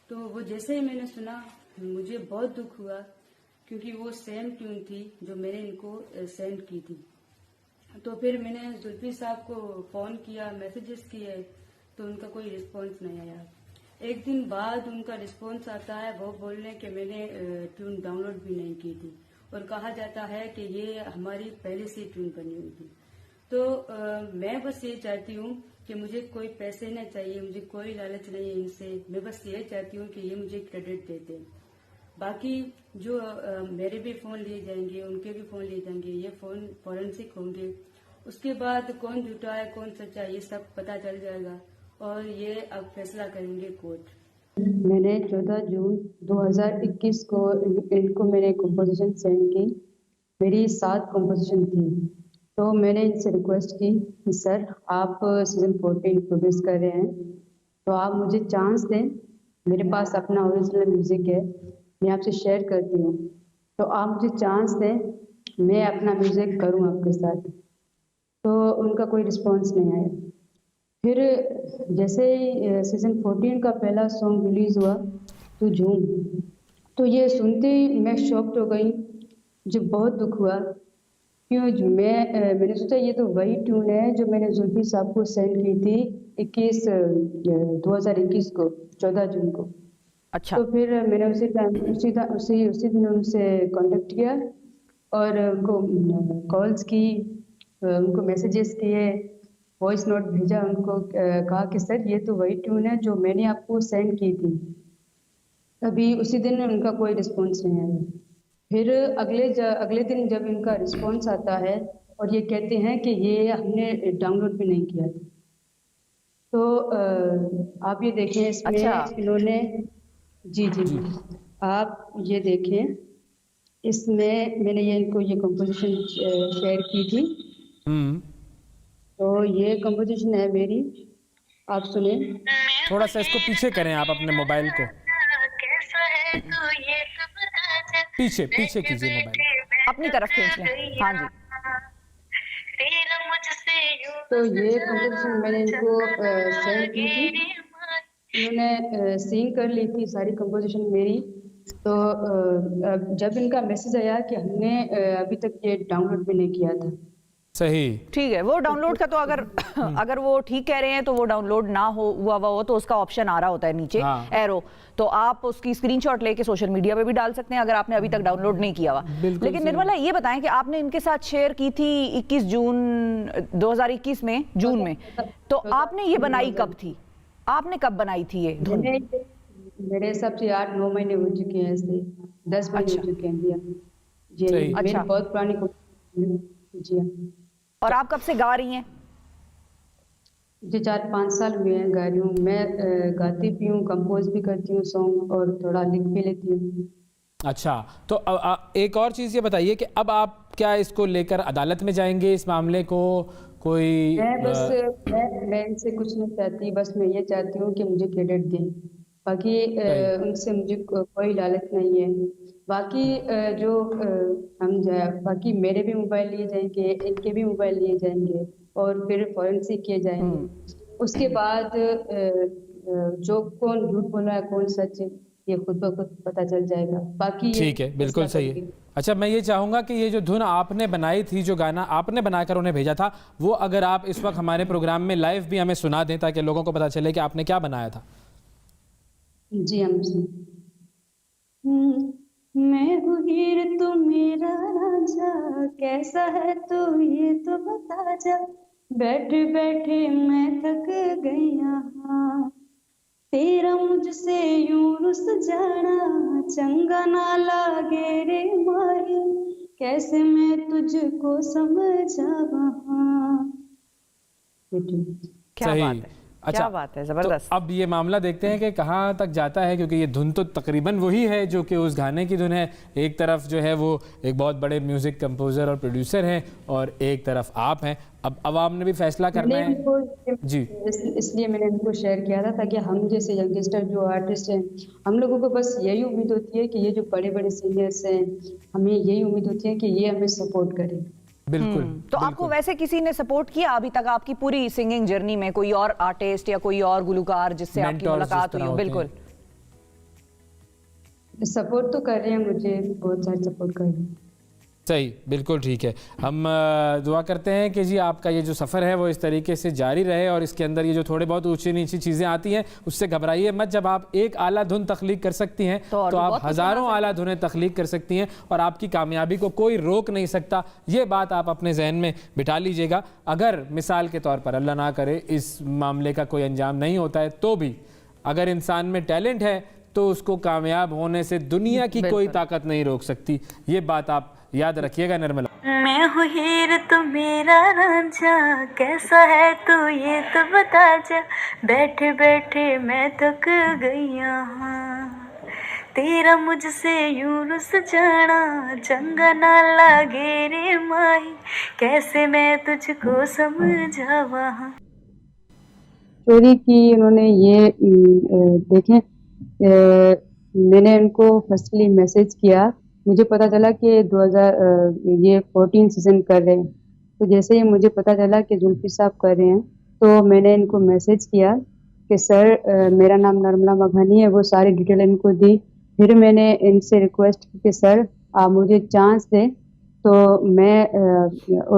तो वो जैसे ही मैंने सुना मुझे बहुत दुख हुआ, क्योंकि वो सेम ट्यून थी जो मैंने इनको सेंड की थी। तो फिर मैंने जुल्फी साहब को फोन किया, मैसेजेस किए, तो उनका कोई रिस्पॉन्स नहीं आया। एक दिन बाद उनका रिस्पॉन्स आता है, वो बोल रहे कि मैंने ट्यून डाउनलोड भी नहीं की थी, और कहा जाता है कि ये हमारी पहले से ट्यून बनी हुई थी। तो मैं बस ये चाहती हूँ कि मुझे कोई पैसे नहीं चाहिए, मुझे कोई लालच नहीं है इनसे। मैं बस ये चाहती हूँ कि ये मुझे क्रेडिट देते। बाकी जो मेरे भी फोन लिए जाएंगे, उनके भी फोन लिए जाएंगे, ये फोन फॉरेंसिक होंगे, उसके बाद कौन झूठा है कौन सच्चा है ये सब पता चल जाएगा, और ये अब फैसला करेंगे कोर्ट। मैंने 14 जून 2021 को इनको मैंने कंपोजिशन सेंड की। मेरी 7 कंपोजिशन थी। तो मैंने इनसे रिक्वेस्ट की कि सर आप सीजन 14 प्रोड्यूस कर रहे हैं, तो आप मुझे चांस दें, मेरे पास अपना ओरिजिनल म्यूजिक है, मैं आपसे शेयर करती हूँ, तो आप मुझे चांस दें, मैं अपना म्यूजिक करूँ आपके साथ। तो उनका कोई रिस्पॉन्स नहीं आया। फिर जैसे ही सीजन 14 का पहला सॉन्ग रिलीज हुआ तो झूम, तो ये सुनते ही मैं शॉक्ड हो गई, मुझे बहुत दुख हुआ। क्यों मैंने सोचा ये तो वही ट्यून है जो मैंने जुल्फी साहब को सेंड की थी 2021 को 14 जून को। अच्छा। तो फिर मैंने उसी दिन उनसे कांटेक्ट किया और उनको कॉल्स की, उनको मैसेजेस किए, वॉइस नोट भेजा, उनको कहा कि सर ये तो वही ट्यून है जो मैंने आपको सेंड की थी। अभी उसी दिन उनका कोई रिस्पॉन्स नहीं आया। फिर अगले दिन जब इनका रिस्पॉन्स आता है और ये कहते हैं कि ये हमने डाउनलोड भी नहीं किया था। तो आप ये देखें इसमें अच्छा। इन्होंने जी जी जी आप ये देखें, इसमें मैंने ये कंपोजिशन शेयर की थी। तो ये कंपोजिशन है मेरी, आप सुने। थोड़ा सा इसको पीछे करें आप अपने मोबाइल को, पीछे पीछे कीजिए मोबाइल, अपनी तरफ खींच लें। हाँ जी। तो ये कंपोजिशन मैंने इनको सेंड की थी, इन्होंने सिंग कर ली थी सारी कंपोजिशन मेरी। तो जब इनका मैसेज आया कि हमने अभी तक ये डाउनलोड भी नहीं किया था। सही, ठीक है, वो डाउनलोड का तो अगर वो ठीक कह रहे हैं तो वो डाउनलोड ना हुआ हो तो उसका ऑप्शन आ रहा होता है नीचे, हाँ। एरो, तो आप उसकी स्क्रीनशॉट लेके सोशल मीडिया पे भी डाल सकते हैं अगर आपने अभी तक डाउनलोड नहीं किया हुआ। लेकिन निर्मला ये बताएं कि आपने इनके साथ शेयर की थी 21 जून 2021 में, जून में, तो आपने ये बनाई कब थी? आपने कब बनाई थी ये धुन? मेरे हिसाब से 8-9 महीने हो चुके हैं, ऐसे 10 महीने हो चुके हैं जी। सही। मेरी अच्छा। बहुत पुरानी जी। और आप कब से गा रही हैं? जी 4-5 साल हुए हैं गा रही हूँ मैं। गाती भी हूँ, कंपोज भी करती हूँ सॉन्ग, और थोड़ा लिख भी लेती हूँ। अच्छा। तो एक और चीज़ ये बताइए कि अब आप क्या इसको लेकर अदालत में जाएंगे, इस मामले को कोई मैं इनसे कुछ नहीं चाहती, बस मैं ये चाहती हूँ कि मुझे क्रेडिट दें। बाकी उनसे मुझे कोई लालच नहीं है। बाकी बाकी मेरे भी मोबाइल लिए जाएंगे, इनके भी मोबाइल लिए जाएंगे, और फिर फॉरेंसिक किए जाएंगे। उसके बाद जो कौन झूठ बोल रहा है कौन सच, ये खुद ब खुद पता चल जाएगा। बाकी ठीक है, बिल्कुल सही है। अच्छा, मैं ये चाहूँगा कि ये जो धुन आपने बनाई थी, जो गाना आपने बनाकर उन्हें भेजा था, वो अगर आप इस वक्त हमारे प्रोग्राम में लाइव भी हमें सुना दें ताकि लोगों को पता चले कि आपने क्या बनाया था। जी हम मैं हूँ हीर तू मेरा राजा, कैसा है तू ये तो बता जा, बैठे बैठे मैं थक गई यहाँ, तेरा मुझसे यूं रुस जाना चंगा ना लागे रे माही, कैसे मैं तुझको समझावा। क्या सही। बात है, अच्छा, क्या बात है, जबरदस्त। तो अब ये मामला देखते हैं कि कहाँ तक जाता है, क्योंकि ये धुन तो तकरीबन वही है जो कि उस गाने की धुन है। एक तरफ जो है वो एक बहुत बड़े म्यूजिक कंपोजर और प्रोड्यूसर हैं, और एक तरफ आप हैं। अब आवाम ने भी फैसला करना है जी। इसलिए मैंने इनको शेयर किया था, ताकि हम जैसे यंगस्टर जो आर्टिस्ट हैं, हम लोगों को बस यही उम्मीद होती है कि ये जो बड़े बड़े सिंगर्स हैं, हमें यही उम्मीद होती है कि ये हमें सपोर्ट करें। बिल्कुल। तो आपको वैसे किसी ने सपोर्ट किया अभी तक आपकी पूरी सिंगिंग जर्नी में? कोई और आर्टिस्ट या कोई और गुलकार जिससे आपकी मुलाकात हुई हो? बिल्कुल। सपोर्ट तो कर रहे हैं, मुझे बहुत सारे सपोर्ट कर रहे हैं। सही, बिल्कुल ठीक है। हम दुआ करते हैं कि जी आपका ये जो सफ़र है वो इस तरीके से जारी रहे और इसके अंदर ये जो थोड़े बहुत ऊंची नीची चीज़ें आती हैं उससे घबराइए मत। जब आप एक आला धुन तख्लीक कर सकती हैं तो आप हज़ारों आला धुनें तख्लीक कर सकती हैं और आपकी कामयाबी को कोई रोक नहीं सकता। ये बात आप अपने जहन में बिठा लीजिएगा। अगर मिसाल के तौर पर अल्लाह ना करे इस मामले का कोई अंजाम नहीं होता है तो भी अगर इंसान में टैलेंट है तो उसको कामयाब होने से दुनिया की कोई ताकत नहीं रोक सकती। ये बात आप याद रखिएगा निर्मला। मैं हूँ हीर तू मेरा रांझा, कैसा है तू ये तो बता जा, बैठे बैठे मैं थक गई हूँ, तेरा मुझसे यूं रुस जाना चंगा ना लागे रे माही, कैसे मैं तुझको समझावा। चोरी की उन्होंने ये देखें, मैंने उनको फर्स्टली मैसेज किया, मुझे पता चला कि 2014 सीजन कर रहे हैं, तो जैसे ही मुझे पता चला कि जुल्फी साहब कर रहे हैं तो मैंने इनको मैसेज किया कि सर मेरा नाम निर्मला मघानी है, वो सारी डिटेल इनको दी। फिर मैंने इनसे रिक्वेस्ट की कि सर आप मुझे चांस दें तो मैं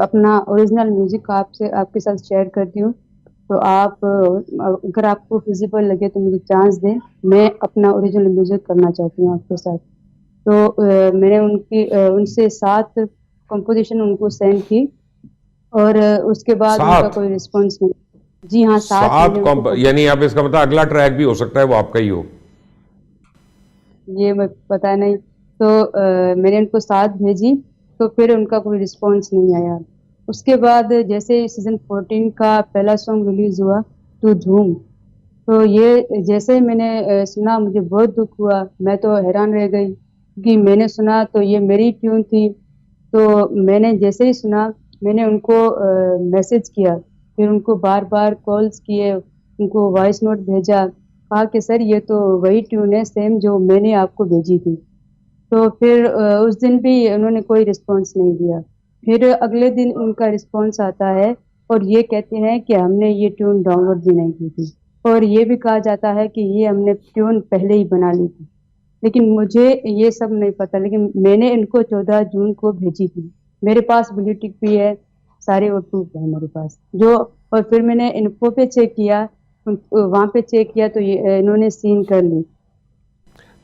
अपना ओरिजिनल म्यूज़िक आपके साथ शेयर करती हूँ, तो आप अगर आपको फिजिबल लगे तो मुझे चांस दें, मैं अपना ओरिजिनल म्यूज़िक करना चाहती हूँ आपके साथ। तो मैंने उनसे 7 कंपोजिशन उनको सेंड की और उसके बाद उनका कोई रिस्पांस नहीं। जी हाँ, 7 यानी अब इसका मतलब अगला ट्रैक भी हो सकता है वो आपका ही हो, ये मैं पता नहीं। तो मैंने उनको 7 भेजी तो फिर उनका कोई रिस्पांस नहीं आया। उसके बाद जैसे सीजन 14 का पहला सॉन्ग रिलीज हुआ तो धूम, तो ये जैसे मैंने सुना मुझे बहुत दुख हुआ, मैं तो हैरान रह गई कि मैंने सुना तो ये मेरी ट्यून थी। तो मैंने जैसे ही सुना मैंने उनको मैसेज किया, फिर उनको बार बार कॉल्स किए, उनको वॉइस नोट भेजा, कहा कि सर ये तो वही ट्यून है सेम जो मैंने आपको भेजी थी। तो फिर उस दिन भी उन्होंने कोई रिस्पांस नहीं दिया। फिर अगले दिन उनका रिस्पांस आता है और ये कहते हैं कि हमने ये ट्यून डाउनलोड भी नहीं की थी, और ये भी कहा जाता है कि ये हमने ट्यून पहले ही बना ली थी, लेकिन मुझे ये सब नहीं पता। लेकिन मैंने इनको 14 जून को भेजी थी, मेरे पास ब्लूटिक भी है, सारे वो प्रूफ है मेरे पास जो। और फिर मैंने इन्फो पे चेक किया, वहाँ पे चेक किया तो ये इन्होंने सीन कर ली।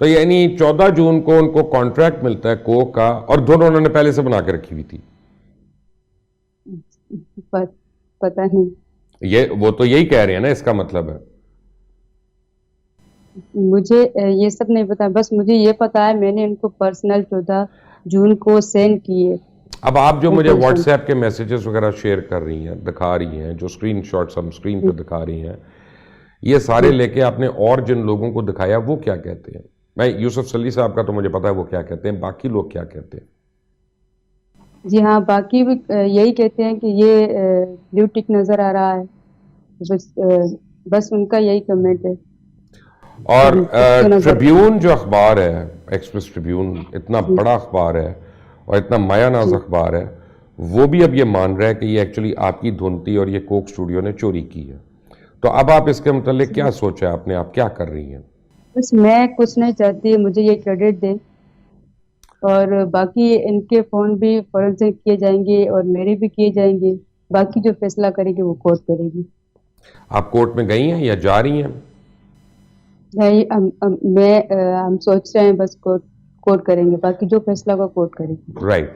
तो यानी 14 जून को उनको कॉन्ट्रैक्ट मिलता है कोक का, और दोनों उन्होंने पहले से बना के रखी हुई थी। पता नहीं, ये वो तो यही कह रहे हैं ना, इसका मतलब है। मुझे ये सब नहीं पता, बस मुझे ये पता है मैंने इनको पर्सनल 14 जून को सेंड किए। अब आप जो मुझे व्हाट्सएप के मैसेजेस वगैरह शेयर कर रही हैं, दिखा रही हैं, जो स्क्रीनशॉट्स हम स्क्रीन पे दिखा रही हैं, ये सारे लेके आपने और जिन लोगों को दिखाया वो क्या कहते हैं? मैं यूसुफ सली साहब का तो मुझे पता है वो क्या कहते हैं, बाकी लोग क्या कहते हैं? जी हाँ, बाकी भी यही कहते हैं कि ये ब्लू टिक नजर आ रहा है, बस उनका यही कमेंट है। और ट्रिब्यून जो अखबार है, एक्सप्रेस ट्रिब्यून, इतना बड़ा अखबार है और इतना मायानाज अखबार है, वो भी अब ये मान रहा है कि ये एक्चुअली आपकी धुन थी और ये कोक स्टूडियो ने चोरी की है। तो अब आप इसके मतलब क्या सोचा है आपने, आप क्या कर रही हैं? बस मैं कुछ नहीं चाहती, मुझे ये क्रेडिट दें, और बाकी इनके फोन भी फॉरेंसिक किए जाएंगे और मेरे भी किए जाएंगे, बाकी जो फैसला करेगी वो कोर्ट करेगी। आप कोर्ट में गई हैं या जा रही हैं? नहीं, हम सोच रहे हैं बस कोर्ट करेंगे, बाकी जो फैसला होगा कोर्ट करेगी। राइट।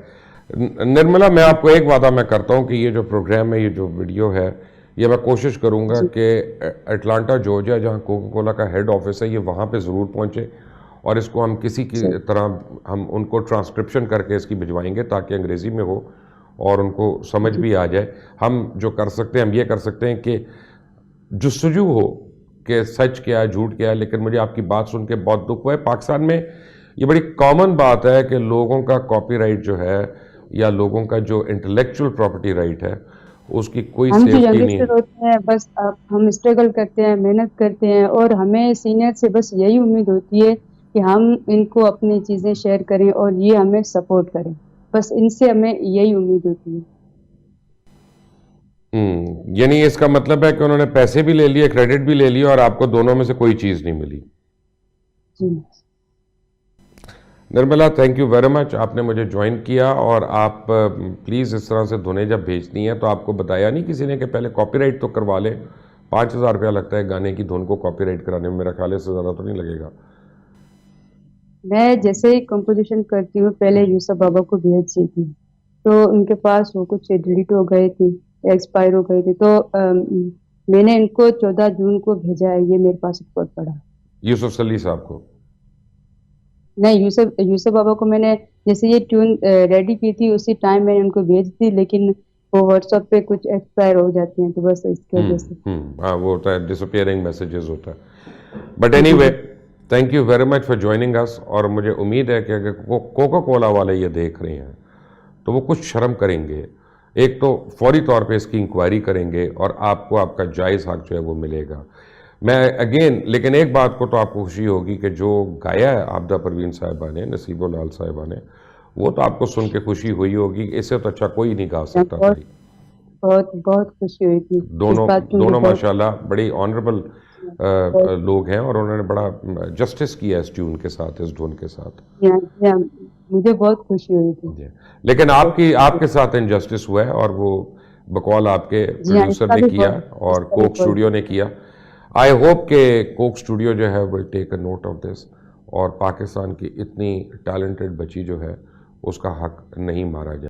निर्मला, मैं आपको एक वादा मैं करता हूं कि ये जो प्रोग्राम है, ये जो वीडियो है, ये मैं कोशिश करूंगा कि अटलांटा जॉर्जिया जहां कोका कोला का हेड ऑफिस है, ये वहां पे ज़रूर पहुंचे, और इसको हम किसी की तरह हम उनको ट्रांसक्रिप्शन करके इसकी भिजवाएंगे ताकि अंग्रेज़ी में हो और उनको समझ भी आ जाए। हम जो कर सकते हैं, हम ये कर सकते हैं कि जुस्तजू हो कि सच क्या है, झूठ क्या है। लेकिन मुझे आपकी बात सुन के बहुत दुख हुआ है। पाकिस्तान में ये बड़ी कॉमन बात है कि लोगों का कॉपीराइट जो है या लोगों का जो इंटेलेक्चुअल प्रॉपर्टी राइट है, उसकी कोई सेफ्टी नहीं है। होते हैं, बस हम स्ट्रगल करते हैं, मेहनत करते हैं, और हमें सीनियर से बस यही उम्मीद होती है कि हम इनको अपनी चीज़ें शेयर करें और ये हमें सपोर्ट करें, बस इनसे हमें यही उम्मीद होती है। यानी इसका मतलब है कि उन्होंने पैसे भी ले लिए, क्रेडिट भी ले लिया, और आपको दोनों में से कोई चीज़ नहीं मिली। Nirmala, thank you very much, आपने मुझे ज्वाइन किया। और आप प्लीज़ इस तरह से धुनें जब भेजनी है तो आपको बताया नहीं किसी ने कि पहले कॉपीराइट तो करवा ले। 5,000 रुपया लगता है गाने की धुन को कॉपीराइट कराने में, मेरा ख्याल है इससे ज़्यादा तो नहीं लगेगा। मैं जैसे ही कंपोजिशन करती हूँ पहले यूसुफ बाबा को भेज देती हूँ, तो उनके पास वो कुछ डिलीट हो गए थे, एक्सपायर हो गए थे, तो मैंने इनको 14 जून को भेजा है, ये मेरे पास रिपोर्ट पड़ा। यूसुफ सली साहब को? नहीं, यूसुफ बाबा को मैंने जैसे ये ट्यून रेडी की थी उसी टाइम मैंने उनको भेज दी, लेकिन वो व्हाट्सएप पे कुछ एक्सपायर हो जाते हैं, तो बस इसके वजह से। हाँ, वो होता है, डिसअपियरिंग मैसेजेस होता है। But anyway, thank you very much for joining us. और मुझे उम्मीद है कि अगर कोका कोला वाले ये देख रहे हैं तो वो कुछ शर्म करेंगे। एक तो फौरी तौर पे इसकी इंक्वायरी करेंगे और आपको आपका जायज़ हक जो है वो मिलेगा। मैं अगेन, लेकिन एक बात को तो आपको खुशी होगी कि जो गाया है आबदा परवीन साहिबा ने, नसीबो लाल साहिबा ने, वो तो आपको सुन के खुशी हुई होगी। इससे तो अच्छा कोई नहीं गा सकता। बहुत बहुत बहुत खुशी हुई थी। दोनों माशाल्लाह बड़ी ऑनरेबल लोग हैं और उन्होंने बड़ा जस्टिस किया इस ट्यून के साथ, इस धुन के साथ। या, मुझे बहुत खुशी हुई थी। लेकिन आपके साथ इनजस्टिस हुआ है और वो बकौल आपके प्रोड्यूसर ने किया और कोक स्टूडियो ने किया। आई होप के कोक स्टूडियो जो है will take a note of this और पाकिस्तान की इतनी टैलेंटेड बच्ची जो है उसका हक नहीं मारा जाए।